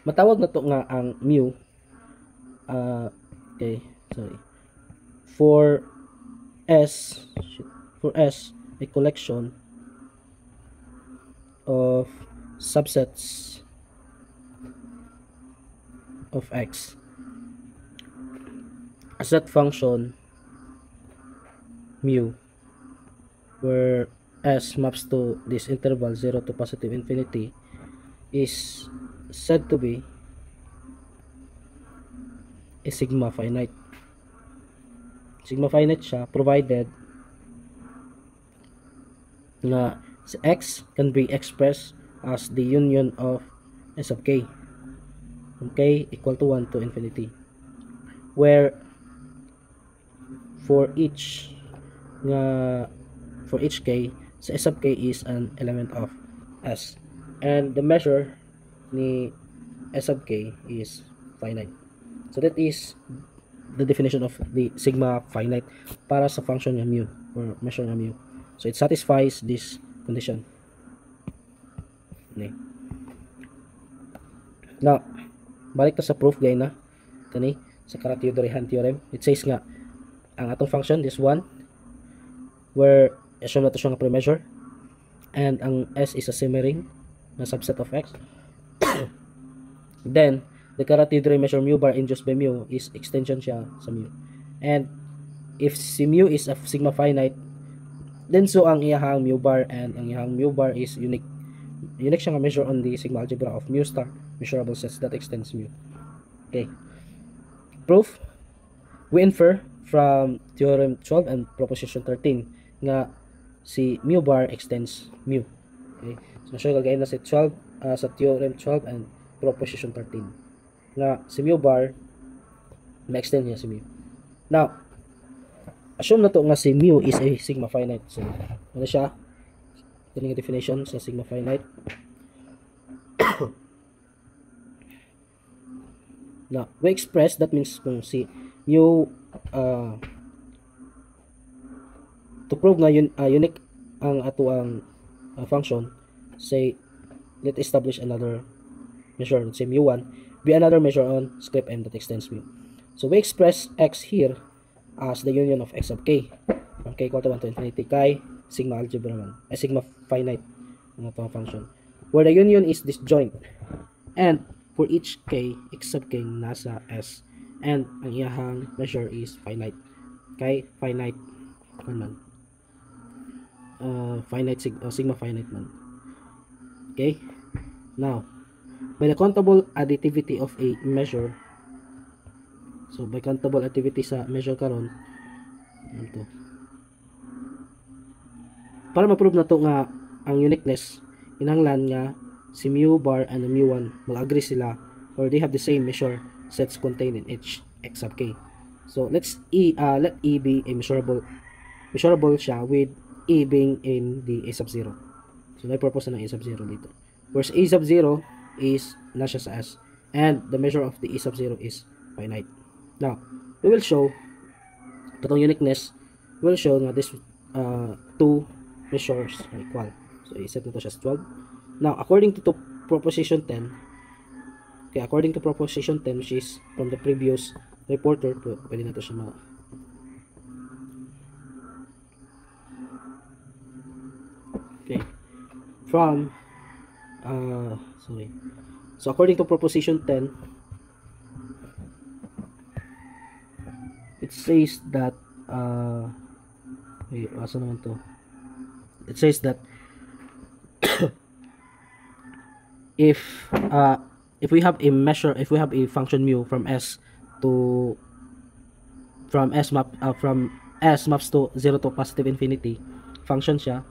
Matawag na to nga ang mu okay, sorry. For S a collection of subsets of X, a set function mu where S maps to this interval 0 to positive infinity is said to be a sigma finite. Sigma finite siya provided na si X can be expressed as the union of S of K, k equal to 1 to infinity, where for each k, sa S of K is an element of S, and the measure ni S of K is finite. So that is the definition of the sigma finite para sa function ng mu or measure ng mu. So it satisfies this condition. Okay. Now, balik ta sa proof gay na kani sa Carathéodorehan theorem. It says nga ang atong function, this one, where assume na to siya nga pre-measure, and ang S is a semi-ring na subset of X. Then the Carathéodory measure mu bar induced by mu is extension siya sa mu. And if si mu is a sigma finite, then so ang iyahang mu bar and ang iyahang mu bar is unique. Unique siya nga measure on the sigma algebra of mu star measurable sets that extends mu. Okay. Proof. We infer from theorem 12 and proposition 13 nga si mu bar extends mu. Okay. So na kagayon na si 12 sa theorem 12 and proposition 13 nga si mu bar ma-extend niya si mu. Now, assume na to nga si mu is a sigma finite. So, ano siya? Ito yung definition sa sigma finite. Now, we express, that means kung si mu to prove na unique ang ato ang function, say, let's establish another measure, let's say mu1, be another measure on script m that extends mu. So we express x here as the union of x of k, from k equal to 1 to infinity, kay sigma algebra man, ay sigma finite ang atong function, where the union is disjoint, and for each k, x sub k nasa s, and ang iyahang measure is finite, kay finite man, sigma finite man. Okay, now by the countable additivity of a measure, so by countable additivity sa measure karon, ito, para ma-prove na to nga ang uniqueness, inanglan nga si mu bar and mu1 mag-agree sila or they have the same measure sets contained in each x sub k. So let E be a measurable siya, with E being in the a sub 0. So na-propose na ng a sub 0 dito, whereas a sub 0 is nasa sa S, and the measure of the a sub 0 is finite. Now, we will show itong uniqueness, we will show nga this two measures are equal. So, i-set na to siya as 12. Now, according to proposition 10, okay, according to proposition 10, which is from the previous reporter, pwede na to siya okay, from so according to proposition 10, it says that wait, asa naman to, it says that if we have a measure, if we have a function mu from S maps to 0 to positive infinity, function siya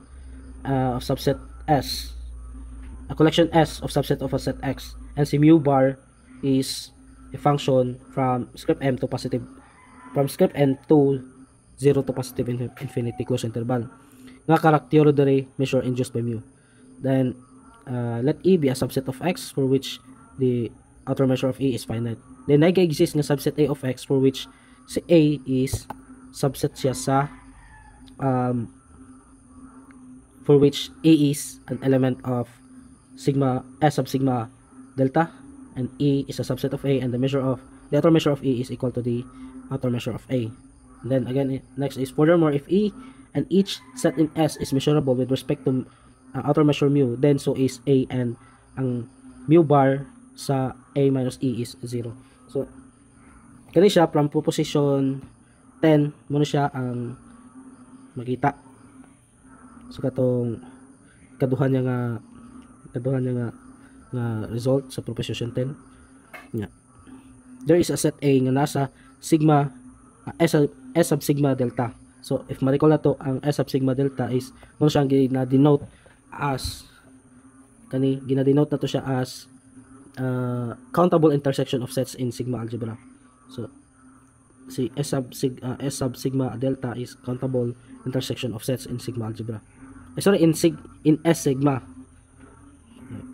of subset S, a collection S of subset of a set X, and si mu bar is a function from script m to positive, from script n to 0 to positive infinity closed interval nga Carathéodory measure induced by mu. Then let E be a subset of X for which the outer measure of E is finite. Then nag-exist nga subset A of X for which si A is subset siya sa for which A is an element of sigma S sub sigma delta, and E is a subset of A, and the outer measure of E is equal to the outer measure of A. And then again, next is furthermore, if E and each set in S is measurable with respect to outer measure mu, then so is A, and ang mu bar sa A minus E is 0. So kani siya from proposition 10 muna siya ang makita. So katong kaduhan niya nga result sa proposition 10. Yeah. There is a set A nga nasa sigma S sub sigma delta. So if ma-recall na to, ang S sub sigma delta is muna siyang gina-denote as gina-denote na to siya as countable intersection of sets in sigma algebra. So si S sub sigma delta is countable intersection of sets in sigma algebra. In S sigma,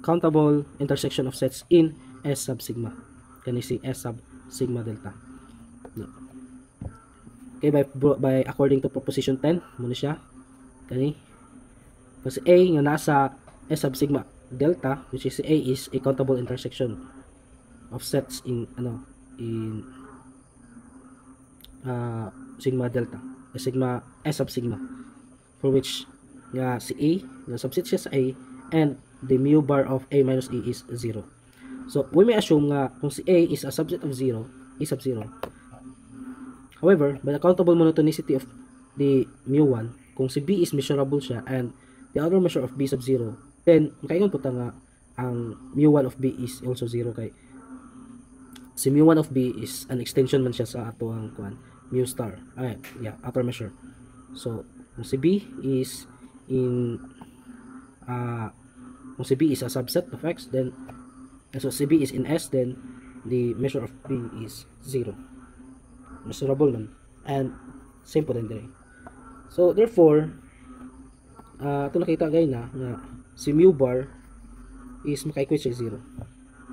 countable intersection of sets in S sub sigma. Kani si S sub sigma delta. Okay, by according to proposition 10 muna siya kani kasi A nga nasa S sub sigma delta, which is A is a countable intersection of sets in sigma delta, sigma S sub sigma, for which nga si A nga subset siya sa A, and the mu bar of A minus E is 0. So we may assume nga kung si A is a subset of 0, E sub 0. However, by the countable monotonicity of the mu1, kung si B is measurable siya and the outer measure of B sub 0, then makaingon po ta nga ang mu1 of B is also 0 kay si mu1 of B is an extension man siya sa ato ang mu star. Outer measure. So kung si B is kung si B is a subset of X, then so si B is in S, then the measure of B is 0. Measurable man. And same po din dire. So therefore, ito nakita gay na si mu bar is maka-equate siya 0.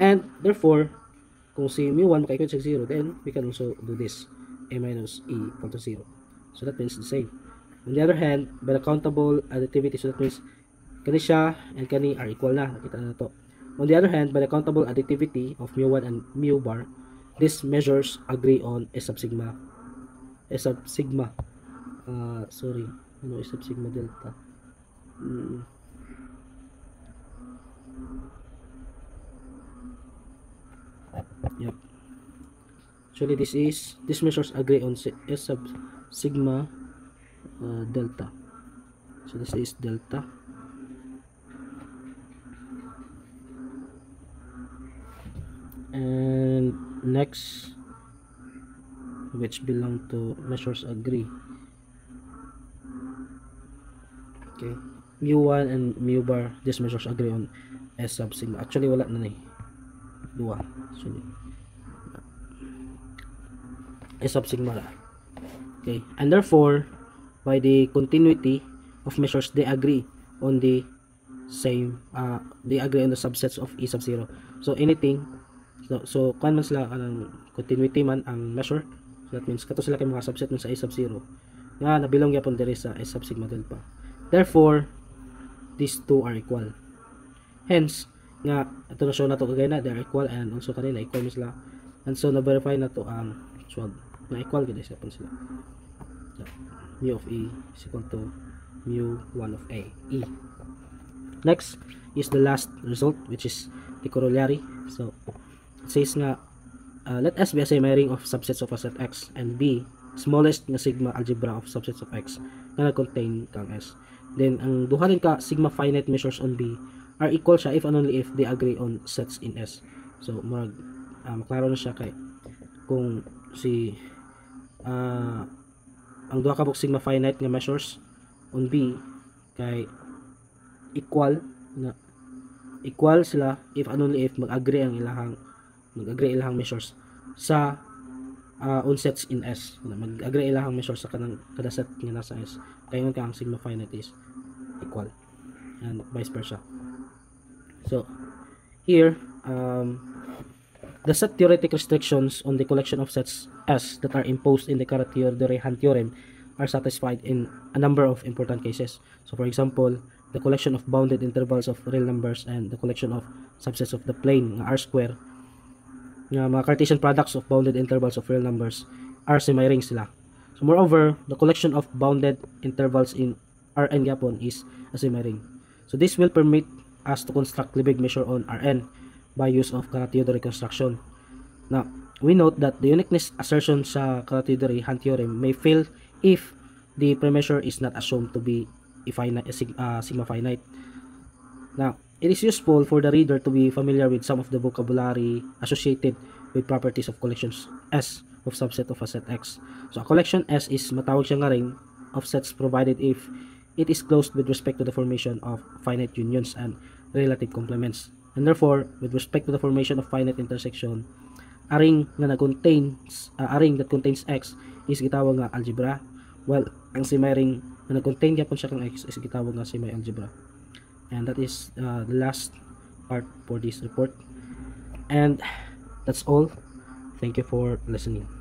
And therefore, kung si mu1 maka-equate siya 0, then we can also do this. A minus E equal to 0. So that means the same. On the other hand, by the countable additivity, so that means kani siya and kani are equal na. Nakita na to. On the other hand, by the countable additivity of mu1 and mu bar, these measures agree on S sub sigma. S sub sigma. S sub sigma delta. Yep. Actually, these measures agree on S sub sigma delta. So this is delta. And next, which belong to measures agree. Okay, mu1 and mu bar, these measures agree on S sub sigma. Actually wala na ni dua. Actually S sub sigma la. Okay, and therefore by the continuity of measures, they agree on the same they agree on the subsets of E sub 0. So anything, so kan man sila kanang continuity man ang measure, so that means kato sila kay mga subset man sa E sub 0 nga nabilong gyapon diri sa S sub sigma delta. Therefore these two are equal. Hence nga ato na show na to kagay na they are equal, and also kanina equal man sila, and so na verify na to ang 12 na equal gid sa sila. So, mu of E is equal to mu1 of A, E. Next is the last result, which is the corollary. So it says nga let S be a semi ring of subsets of a set X, and B smallest nga sigma algebra of subsets of X na contain kang S. Then ang duha rin ka sigma finite measures on B are equal siya if and only if they agree on sets in S. So maklaro na siya kay kung si ang duha ka sigma finite nga measures on B kay equal sila if and only if mag-agree ilahang measures sa on sets in S. Mag-agree ilahang measures sa kada set nga nasa S. Kaya nga ang sigma finite is equal, and vice versa. So here the set theoretic restrictions on the collection of sets S that are imposed in the Caratio-Duran theorem are satisfied in a number of important cases. So for example, the collection of bounded intervals of real numbers and the collection of subsets of the plane R square nga mga Cartesian products of bounded intervals of real numbers are semi-ring sila. So moreover, the collection of bounded intervals in Rn gyapon is a semi-ring. So this will permit us to construct Lebesgue measure on Rn by use of Carat-Theodore construction. Now, we note that the uniqueness assertion sa Carat-Theodore Hunt theorem may fail if the premeasure is not assumed to be sigma finite. Now, it is useful for the reader to be familiar with some of the vocabulary associated with properties of collections S of subset of a set X. So, a collection S is matawag siya nga ring of sets provided if it is closed with respect to the formation of finite unions and relative complements. And therefore, with respect to the formation of finite intersection, a ring that contains X is gitawag nga algebra, while ang semi-ring na nag-contain gyapon siya kang X is gitawag nga semi-algebra. And that is the last part for this report. And that's all. Thank you for listening.